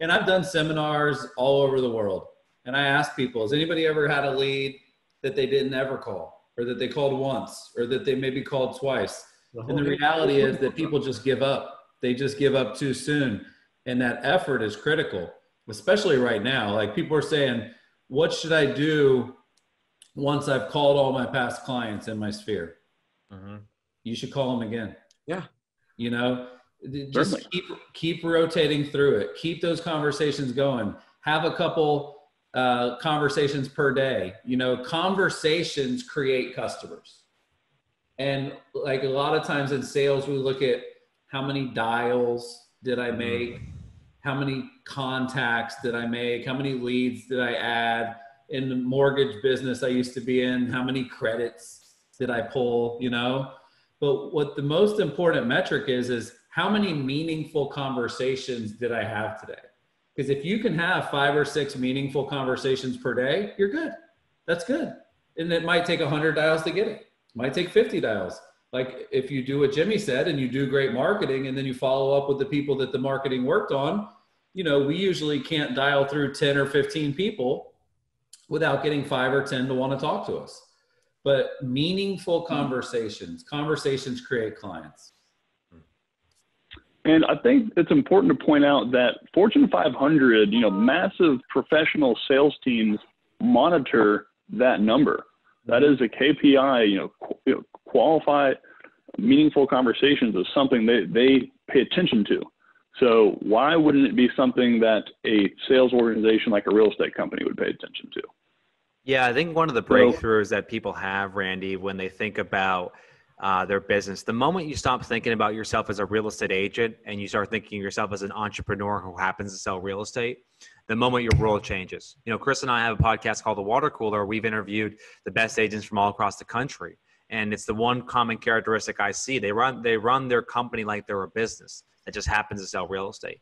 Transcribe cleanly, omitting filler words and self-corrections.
And I've done seminars all over the world. And I ask people, has anybody ever had a lead that they didn't ever call, or that they called once, or that they maybe called twice? And the reality is that people just give up. They just give up too soon. And that effort is critical, especially right now. Like people are saying, what should I do once I've called all my past clients in my sphere? You should call them again. Yeah. You know, just keep rotating through it. Keep those conversations going. Have a couple conversations per day. You know, conversations create customers. And like a lot of times in sales, we look at how many dials did I make? How many contacts did I make? How many leads did I add? In the mortgage business I used to be in, how many credits did I pull, you know? But what the most important metric is how many meaningful conversations did I have today? Because if you can have 5 or 6 meaningful conversations per day, you're good. That's good. And it might take 100 dials to get it. It might take 50 dials. Like if you do what Jimmy said and you do great marketing and then you follow up with the people that the marketing worked on, you know, we usually can't dial through 10 or 15 people without getting 5 or 10 to want to talk to us. But meaningful conversations create clients. And I think it's important to point out that Fortune 500, you know, massive professional sales teams monitor that number. That is a KPI, you know, qualified, meaningful conversations is something they pay attention to. So why wouldn't it be something that a sales organization like a real estate company would pay attention to? Yeah, I think one of the breakthroughs that people have, Randy, when they think about their business, the moment you stop thinking about yourself as a real estate agent and you start thinking of yourself as an entrepreneur who happens to sell real estate, the moment your world changes. You know, Chris and I have a podcast called The Water Cooler. We've interviewed the best agents from all across the country. And it's the one common characteristic I see. They run their company like they're a business that just happens to sell real estate.